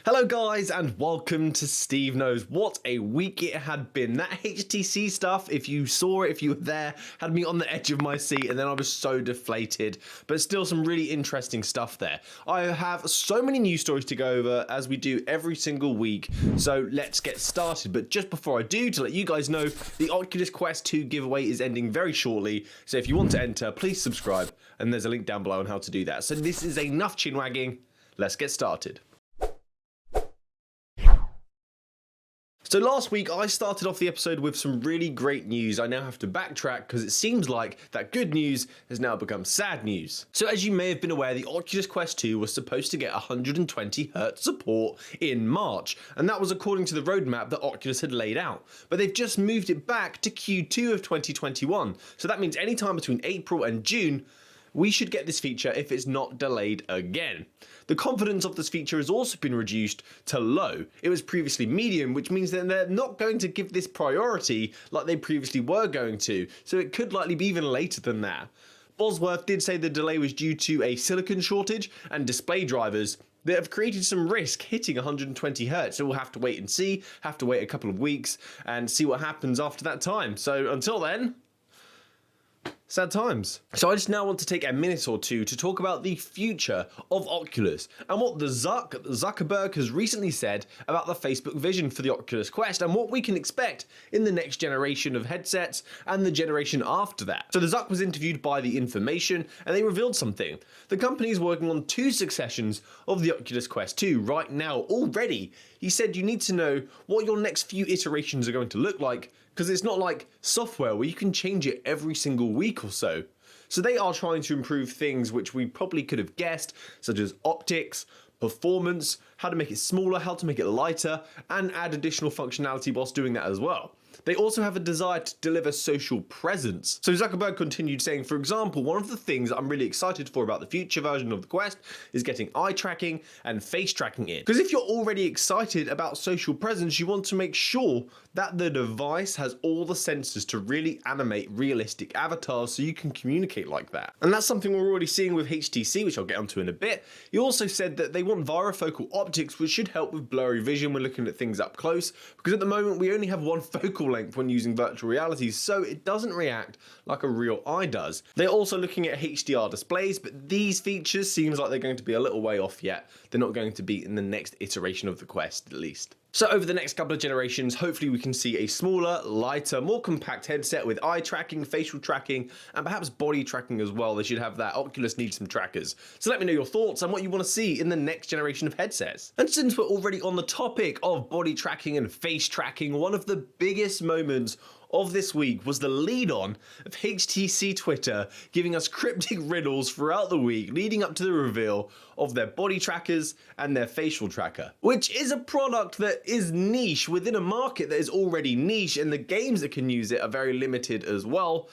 Hello guys and welcome to SteveKnows. What a week it had been. That HTC stuff, if you saw it, if you were there, had me on the edge of my seat and then I was so deflated. But still some really interesting stuff there. I have so many news stories to go over as we do every single week. So let's get started. But just before I do, to let you guys know, the Oculus Quest 2 giveaway is ending very shortly. So if you want to enter, please subscribe. And there's a link down below on how to do that. So this is enough chin wagging. Let's get started. So last week I started off the episode with some really great news. I now have to backtrack because it seems like that good news has now become sad news. So as you may have been aware, the Oculus Quest 2 was supposed to get 120Hz support in March, and that was according to the roadmap that Oculus had laid out. But they've just moved it back to Q2 of 2021. So that means any time between April and June, we should get this feature if it's not delayed again. The confidence of this feature has also been reduced to low. It was previously medium, which means that they're not going to give this priority like they previously were going to, so it could likely be even later than that. Bosworth did say the delay was due to a silicon shortage and display drivers that have created some risk hitting 120Hz, so we'll have to wait and see, have to wait a couple of weeks and see what happens after that time. So until then, sad times. So I just now want to take a minute or two to talk about the future of Oculus and what the Zuckerberg has recently said about the Facebook vision for the Oculus Quest and what we can expect in the next generation of headsets and the generation after that. So the Zuck was interviewed by The Information and they revealed something. The company is working on 2 successions of the Oculus Quest 2 right now already. He said you need to know what your next few iterations are going to look like, because it's not like software where you can change it every single week or so. So they are trying to improve things which we probably could have guessed, such as optics, performance, how to make it smaller, how to make it lighter, and add additional functionality whilst doing that as well. They also have a desire to deliver social presence. So Zuckerberg continued saying, for example, one of the things I'm really excited for about the future version of the Quest is getting eye tracking and face tracking in. Because if you're already excited about social presence, you want to make sure that the device has all the sensors to really animate realistic avatars so you can communicate like that. And that's something we're already seeing with HTC, which I'll get onto in a bit. He also said that they want varifocal optics, which should help with blurry vision when looking at things up close, because at the moment we only have one focal length when using virtual reality, so it doesn't react like a real eye does. They're also looking at HDR displays, but these features seems like they're going to be a little way off yet. They're not going to be in the next iteration of the Quest, at least. So over the next couple of generations, hopefully we can see a smaller, lighter, more compact headset with eye tracking, facial tracking, and perhaps body tracking as well. They should have that. Oculus needs some trackers. So let me know your thoughts and what you want to see in the next generation of headsets. And since we're already on the topic of body tracking and face tracking, one of the biggest moments of this week was the lead on of HTC Twitter giving us cryptic riddles throughout the week leading up to the reveal of their body trackers and their facial tracker, which is a product that is niche within a market that is already niche, and the games that can use it are very limited as well.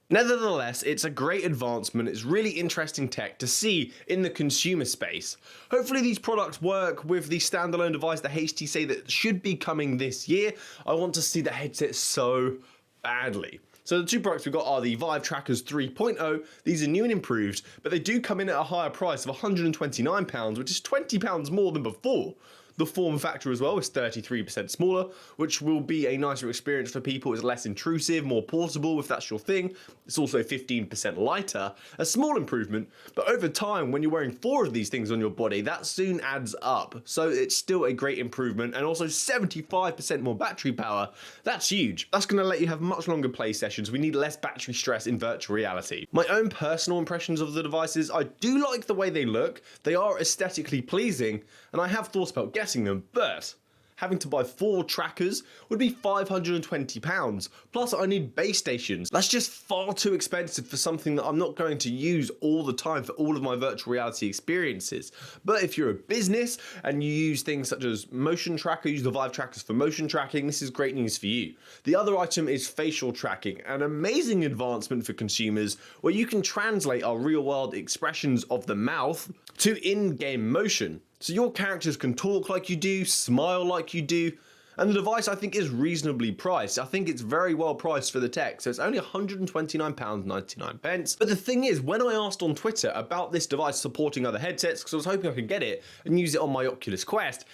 Nevertheless, it's a great advancement. It's really interesting tech to see in the consumer space. Hopefully these products work with the standalone device that HTC say that should be coming this year. I want to see the headset so badly. So the 2 products we've got are the Vive Trackers 3.0. These are new and improved, but they do come in at a higher price of £129, which is £20 more than before. The form factor as well is 33% smaller, which will be a nicer experience for people. It's less intrusive, more portable if that's your thing. It's also 15% lighter, a small improvement, but over time when you're wearing 4 of these things on your body, that soon adds up. So it's still a great improvement, and also 75% more battery power. That's huge. That's going to let you have much longer play sessions. We need less battery stress in virtual reality. My own personal impressions of the devices, I do like the way they look. They are aesthetically pleasing, and I have thought about getting them, but having to buy 4 trackers would be £520. Plus I need base stations. That's just far too expensive for something that I'm not going to use all the time for all of my virtual reality experiences. But if you're a business and you use things such as motion tracker, use the Vive trackers for motion tracking, this is great news for you. The other item is facial tracking, an amazing advancement for consumers where you can translate our real world expressions of the mouth to in-game motion. So your characters can talk like you do, smile like you do, And the device I think is reasonably priced. I think it's very well priced for the tech, so it's only £129.99. But the thing is, when I asked on Twitter about this device supporting other headsets, because I was hoping I could get it and use it on my Oculus Quest,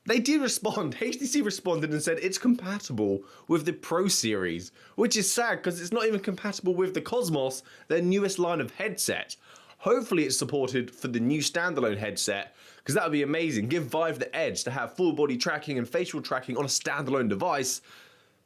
they did respond. HTC responded and said it's compatible with the Pro series, which is sad because it's not even compatible with the Cosmos, their newest line of headset. Hopefully it's supported for the new standalone headset, because that would be amazing. Give Vive the edge to have full body tracking and facial tracking on a standalone device.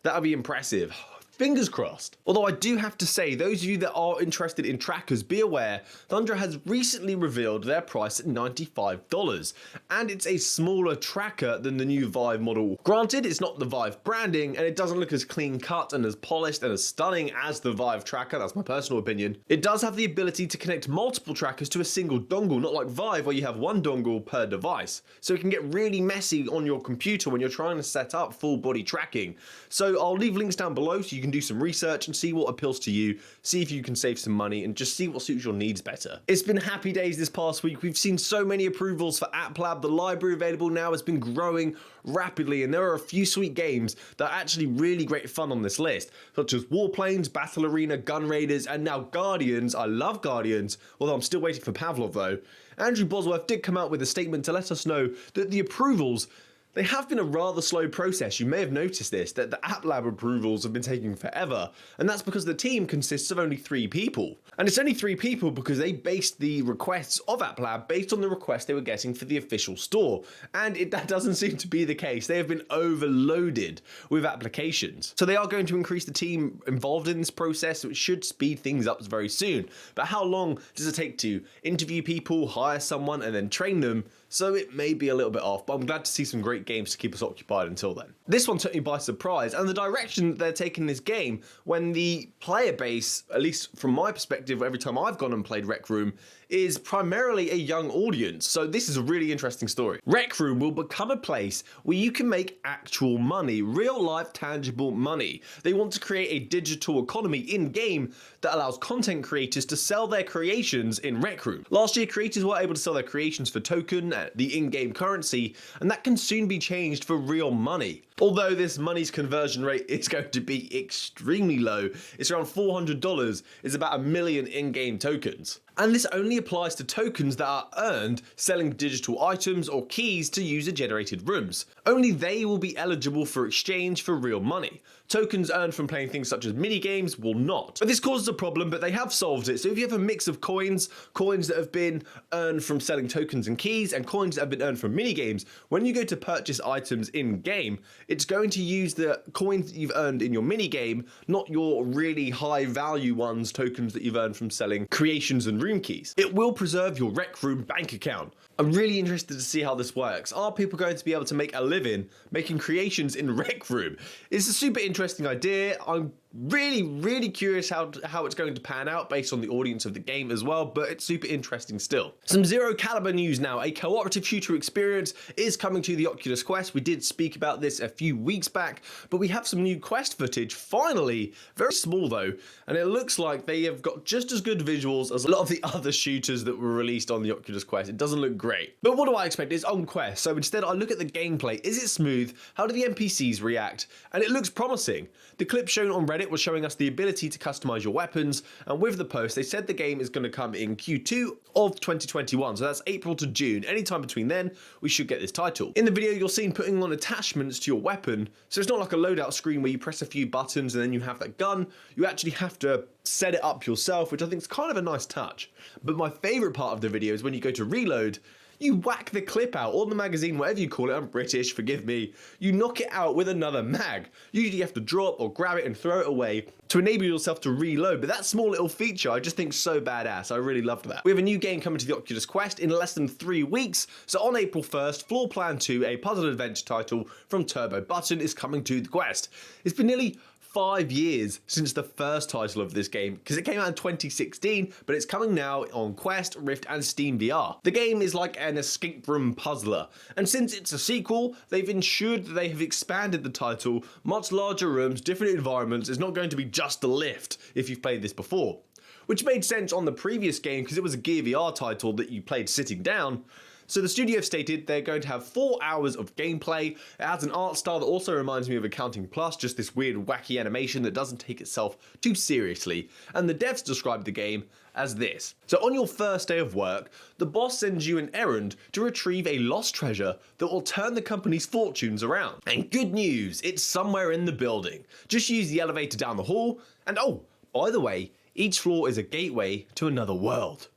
That would be impressive. Fingers crossed. Although I do have to say, those of you that are interested in trackers, be aware, Thundra has recently revealed their price at $95, and it's a smaller tracker than the new Vive model. Granted, it's not the Vive branding, and it doesn't look as clean cut and as polished and as stunning as the Vive tracker, that's my personal opinion. It does have the ability to connect multiple trackers to a single dongle, not like Vive where you have one dongle per device. So it can get really messy on your computer when you're trying to set up full body tracking. So I'll leave links down below so you can do some research and see what appeals to you, see if you can save some money and just see what suits your needs better. It's been happy days this past week. We've seen so many approvals for App Lab. The library available now has been growing rapidly, and there are a few sweet games that are actually really great fun on this list, such as Warplanes, Battle Arena, Gun Raiders, and now Guardians. I love Guardians, although I'm still waiting for Pavlov though. Andrew Bosworth did come out with a statement to let us know that the approvals, they have been a rather slow process. You may have noticed this, that the App Lab approvals have been taking forever, and that's because the team consists of only 3 people. And it's only 3 people because they based the requests of App Lab based on the requests they were getting for the official store, and that doesn't seem to be the case. They have been overloaded with applications. So they are going to increase the team involved in this process, which should speed things up very soon. But how long does it take to interview people, hire someone, and then train them? So it may be a little bit off, but I'm glad to see some great games to keep us occupied until then. This one took me by surprise, and the direction that they're taking this game, when the player base, at least from my perspective, every time I've gone and played Rec Room, is primarily a young audience. So this is a really interesting story. Rec Room will become a place where you can make actual money, real life tangible money. They want to create a digital economy in-game that allows content creators to sell their creations in Rec Room. Last year, creators were able to sell their creations for token, the in-game currency, and that can soon be changed for real money. Although this money's conversion rate is going to be extremely low, it's around $400, it's about 1 million in-game tokens. And this only applies to tokens that are earned selling digital items or keys to user-generated rooms. Only they will be eligible for exchange for real money. Tokens earned from playing things such as mini-games will not. But this causes a problem, but they have solved it. So if you have a mix of coins that have been earned from selling tokens and keys, and coins that have been earned from mini-games, when you go to purchase items in-game, it's going to use the coins that you've earned in your mini-game, not your really high-value ones, tokens that you've earned from selling creations and room keys. It will preserve your Rec Room bank account. I'm really interested to see how this works. Are people going to be able to make a living making creations in Rec Room? It's a super interesting idea. I'm really curious how it's going to pan out based on the audience of the game as well, but it's super interesting still. Some Zero Caliber news now. A cooperative shooter experience is coming to the Oculus Quest. We did speak about this a few weeks back, but we have some new Quest footage, finally. Very small though, and it looks like they have got just as good visuals as a lot of the other shooters that were released on the Oculus Quest. It doesn't look great. But what do I expect? It's on Quest, so instead I look at the gameplay. Is it smooth? How do the NPCs react? And it looks promising. The clip shown on Reddit was showing us the ability to customize your weapons, and with the post they said the game is going to come in Q2 of 2021, so that's April to June. Anytime between then we should get this title. In the video you're seen putting on attachments to your weapon, so it's not like a loadout screen where you press a few buttons and then you have that gun. You actually have to set it up yourself, which I think is kind of a nice touch. But my favorite part of the video is when you go to reload, you whack the clip out, or the magazine, whatever you call it. I'm British, forgive me. You knock it out with another mag. Usually you have to drop or grab it and throw it away to enable yourself to reload, but that small little feature I just think is so badass. I really loved that. We have a new game coming to the Oculus Quest in less than 3 weeks. So on April 1st, Floor Plan 2, a puzzle adventure title from Turbo Button, is coming to the Quest. It's been nearly 5 years since the first title of this game, because it came out in 2016, but it's coming now on Quest, Rift, and Steam VR. The game is like an escape room puzzler, and since it's a sequel, they've ensured that they have expanded the title, much larger rooms, different environments. It's not going to be just a lift if you've played this before, which made sense on the previous game because it was a Gear VR title that you played sitting down. So the studio have stated they're going to have 4 hours of gameplay. It has an art style that also reminds me of Accounting Plus, just this weird wacky animation that doesn't take itself too seriously. And the devs described the game as this. So on your first day of work, the boss sends you an errand to retrieve a lost treasure that will turn the company's fortunes around. And good news, it's somewhere in the building. Just use the elevator down the hall, and oh, by the way, each floor is a gateway to another world.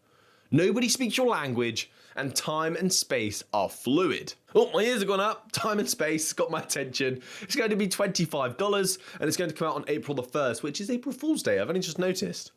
Nobody speaks your language, and time and space are fluid. Oh, my ears have gone up. Time and space got my attention. It's going to be $25, and it's going to come out on April the 1st, which is April Fool's Day. I've only just noticed.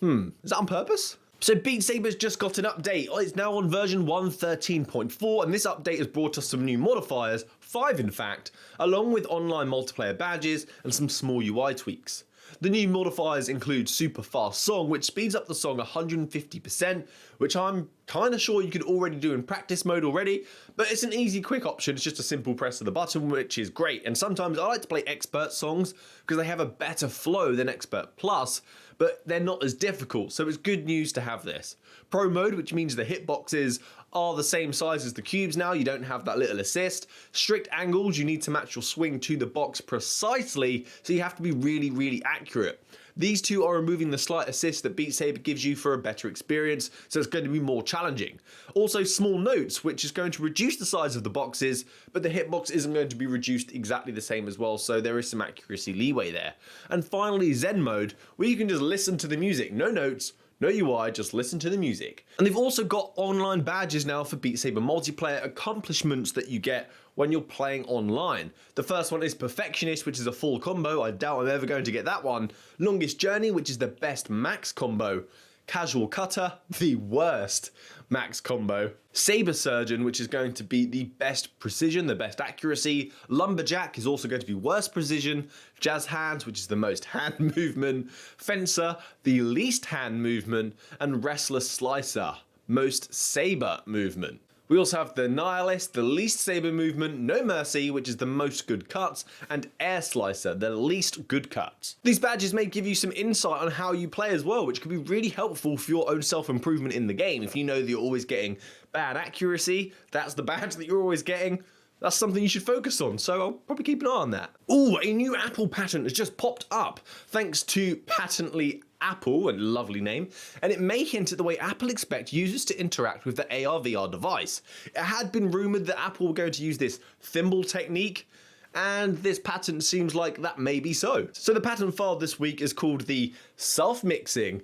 Is that on purpose? So Beat Saber's just got an update. It's now on version 1.13.4, and this update has brought us some new modifiers, 5 in fact, along with online multiplayer badges and some small UI tweaks. The new modifiers include super fast song, which speeds up the song 150%, which I'm kind of sure you could already do in practice mode already, but it's an easy quick option. It's just a simple press of the button, which is great. And sometimes I like to play expert songs because they have a better flow than expert plus, but they're not as difficult, so it's good news to have this. Pro mode, which means the hitboxes are the same size as the cubes now, you don't have that little assist. Strict angles, you need to match your swing to the box precisely, so you have to be really accurate. These two are removing the slight assist that Beat Saber gives you for a better experience, so it's going to be more challenging. Also small notes, which is going to reduce the size of the boxes, but the hitbox isn't going to be reduced exactly the same as well, so there is some accuracy leeway there. And finally Zen mode, where you can just listen to the music, no notes, no UI, just listen to the music. And they've also got online badges now for Beat Saber multiplayer accomplishments that you get when you're playing online. The first one is Perfectionist, which is a full combo. I doubt I'm ever going to get that one. Longest Journey, which is the best max combo. Casual Cutter, the worst max combo. Saber Surgeon, which is going to be the best precision, the best accuracy. Lumberjack is also going to be worst precision. Jazz Hands, which is the most hand movement. Fencer, the least hand movement. And Restless Slicer, most saber movement. We also have the Nihilist, the least saber movement, No Mercy, which is the most good cuts, and Air Slicer, the least good cuts. These badges may give you some insight on how you play as well, which could be really helpful for your own self-improvement in the game. If you know that you're always getting bad accuracy, that's the badge that you're always getting. That's something you should focus on, so I'll probably keep an eye on that. Ooh, a new Apple patent has just popped up, thanks to Patently Apple, a lovely name, and it may hint at the way Apple expect users to interact with the AR/VR device. It had been rumoured that Apple were going to use this thimble technique, and this patent seems like that may be so. So the patent filed this week is called the Self-Mixing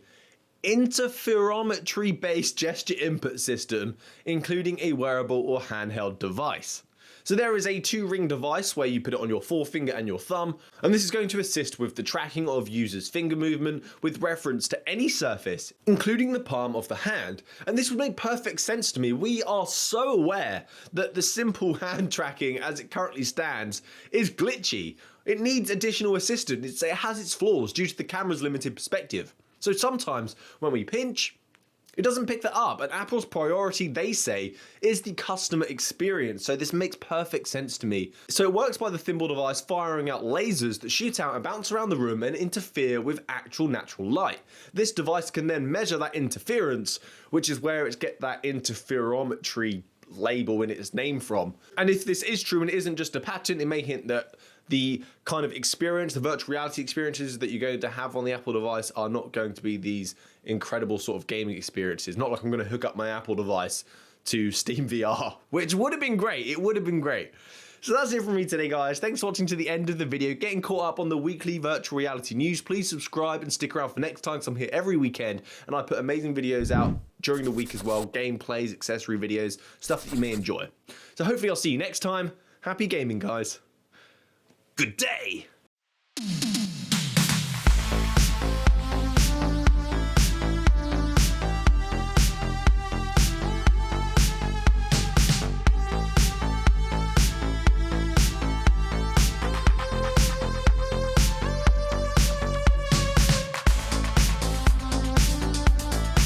Interferometry-Based Gesture Input System, including a wearable or handheld device. So there is a 2-ring device where you put it on your forefinger and your thumb, and this is going to assist with the tracking of users' finger movement with reference to any surface, including the palm of the hand. And this would make perfect sense to me. We are so aware that the simple hand tracking as it currently stands is glitchy. It needs additional assistance. It has its flaws due to the camera's limited perspective. So sometimes when we pinch, it doesn't pick that up, and Apple's priority, they say, is the customer experience, so this makes perfect sense to me. So it works by the thimble device firing out lasers that shoot out and bounce around the room and interfere with actual natural light. This device can then measure that interference, which is where it's get that interferometry label in its name from. And if this is true and it isn't just a patent, it may hint that the kind of experience, the virtual reality experiences that you're going to have on the Apple device are not going to be these incredible sort of gaming experiences. Not like I'm going to hook up my Apple device to Steam VR, which would have been great. It would have been great. So that's it from me today, guys. Thanks for watching to the end of the video. Getting caught up on the weekly virtual reality news. Please subscribe and stick around for next time, because I'm here every weekend and I put amazing videos out during the week as well. Gameplays, accessory videos, stuff that you may enjoy. So hopefully I'll see you next time. Happy gaming, guys. Good day!